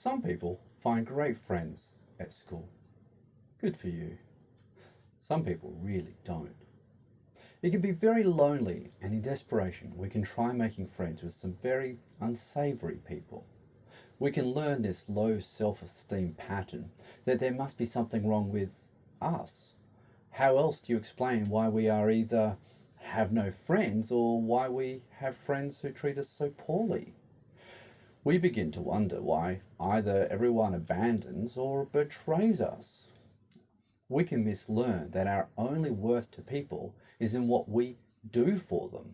Some people find great friends at school. Good for you. Some people really don't. It can be very lonely, and in desperation, we can try making friends with some very unsavory people. We can learn this low self-esteem pattern that there must be something wrong with us. How else do you explain why we are either have no friends or why we have friends who treat us so poorly? We begin to wonder why either everyone abandons or betrays us. We can mislearn that our only worth to people is in what we do for them.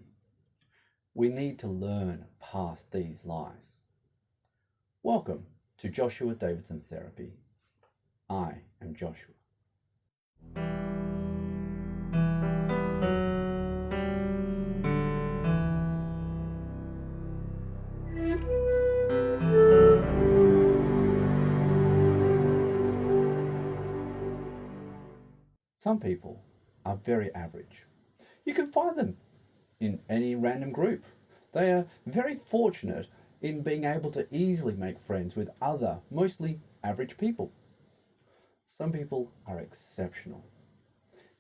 We need to learn past these lies. Welcome to Joshua Davidson Therapy. I am Joshua. Some people are very average. You can find them in any random group. They are very fortunate in being able to easily make friends with other, mostly average people. Some people are exceptional.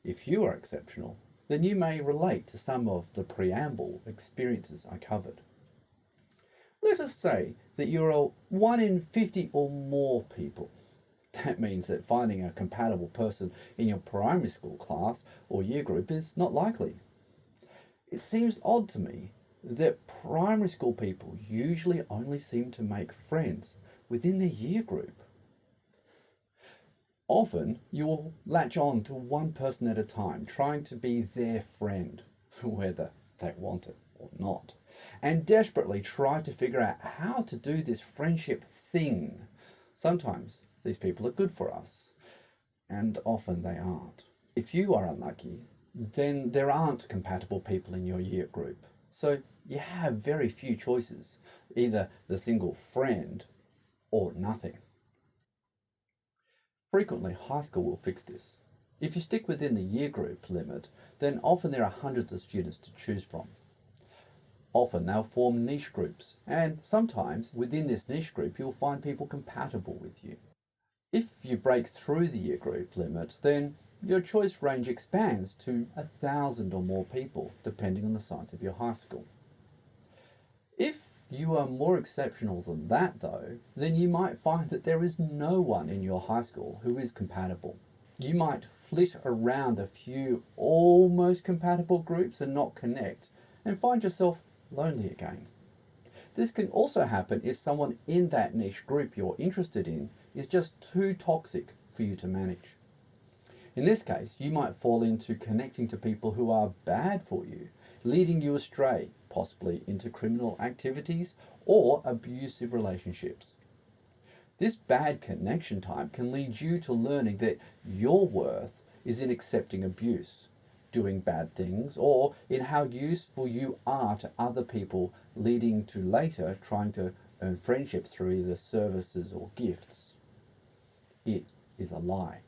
If you are exceptional, then you may relate to some of the preamble experiences I covered. Let us say that you're a 1 in 50 or more people. That means that finding a compatible person in your primary school class or year group is not likely. It seems odd to me that primary school people usually only seem to make friends within their year group. Often you will latch on to one person at a time, trying to be their friend, whether they want it or not, and desperately try to figure out how to do this friendship thing. Sometimes these people are good for us, and often they aren't. If you are unlucky, then there aren't compatible people in your year group. So you have very few choices, either the single friend or nothing. Frequently, high school will fix this. If you stick within the year group limit, then often there are hundreds of students to choose from. Often they'll form niche groups, and sometimes within this niche group you'll find people compatible with you. If you break through the year group limit, then your choice range expands to 1,000 or more people, depending on the size of your high school. If you are more exceptional than that, though, then you might find that there is no one in your high school who is compatible. You might flit around a few almost compatible groups and not connect, and find yourself lonely again. This can also happen if someone in that niche group you're interested in is just too toxic for you to manage. In this case, you might fall into connecting to people who are bad for you, leading you astray, possibly into criminal activities or abusive relationships. This bad connection type can lead you to learning that your worth is in accepting abuse, doing bad things, or in how useful you are to other people, leading to later trying to earn friendships through either services or gifts. It is a lie.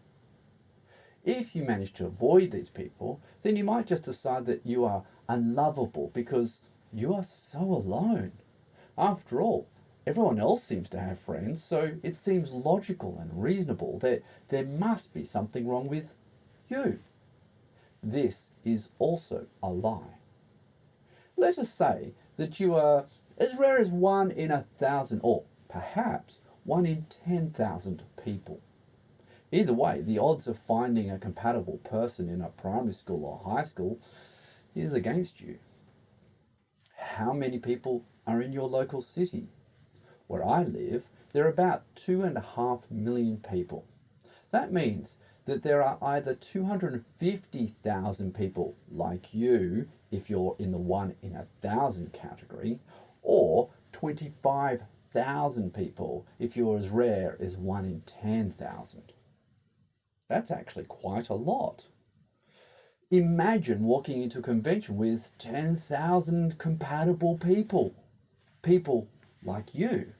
If you manage to avoid these people, then you might just decide that you are unlovable because you are so alone. After all, everyone else seems to have friends, so it seems logical and reasonable that there must be something wrong with you. This is also a lie. Let us say that you are as rare as 1 in 1,000 or perhaps 1 in 10,000 people. Either way, the odds of finding a compatible person in a primary school or high school is against you. How many people are in your local city? Where I live, there are about 2.5 million people. That means that there are either 250,000 people like you, if you're in the 1 in 1,000 category, or 25,000 people if you're as rare as 1 in 10,000. That's actually quite a lot. Imagine walking into a convention with 10,000 compatible people. People like you.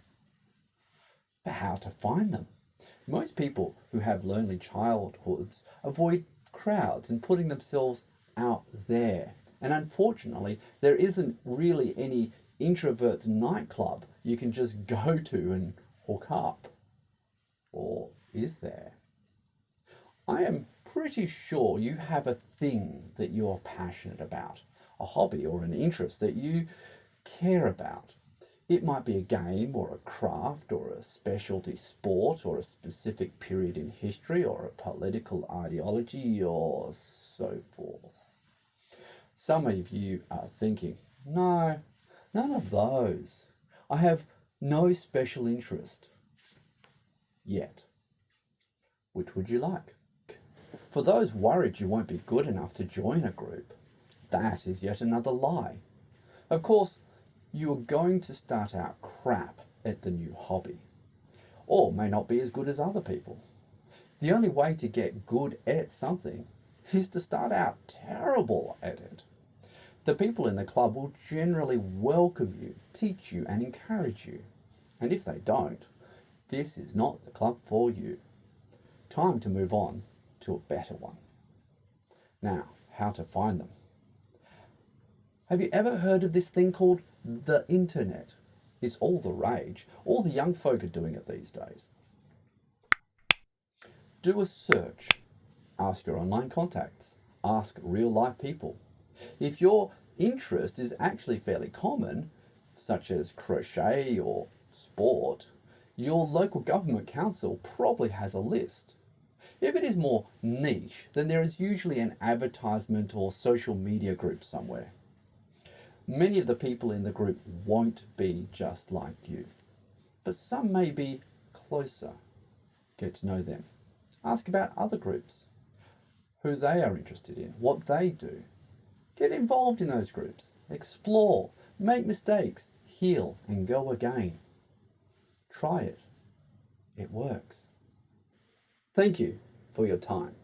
But how to find them? Most people who have lonely childhoods avoid crowds and putting themselves out there. And unfortunately, there isn't really any introverts nightclub you can just go to and hook up. Or is there? I am pretty sure you have a thing that you're passionate about, a hobby or an interest that you care about. It might be a game or a craft or a specialty sport or a specific period in history or a political ideology or so forth. Some of you are thinking, no, none of those. I have no special interest yet. Which would you like? For those worried you won't be good enough to join a group, that is yet another lie. Of course, you are going to start out crap at the new hobby, or may not be as good as other people. The only way to get good at something is to start out terrible at it. The people in the club will generally welcome you, teach you, and encourage you. And if they don't, this is not the club for you. Time to move on to a better one. Now, how to find them. Have you ever heard of this thing called the internet? It's all the rage. All the young folk are doing it these days. Do a search. Ask your online contacts. Ask real life people. If your interest is actually fairly common, such as crochet or sport, your local government council probably has a list. If it is more niche, then there is usually an advertisement or social media group somewhere. Many of the people in the group won't be just like you, but some may be closer. Get to know them. Ask about other groups, who they are interested in, what they do. Get involved in those groups. Explore, make mistakes, heal, and go again. Try it. It works. Thank you for your time.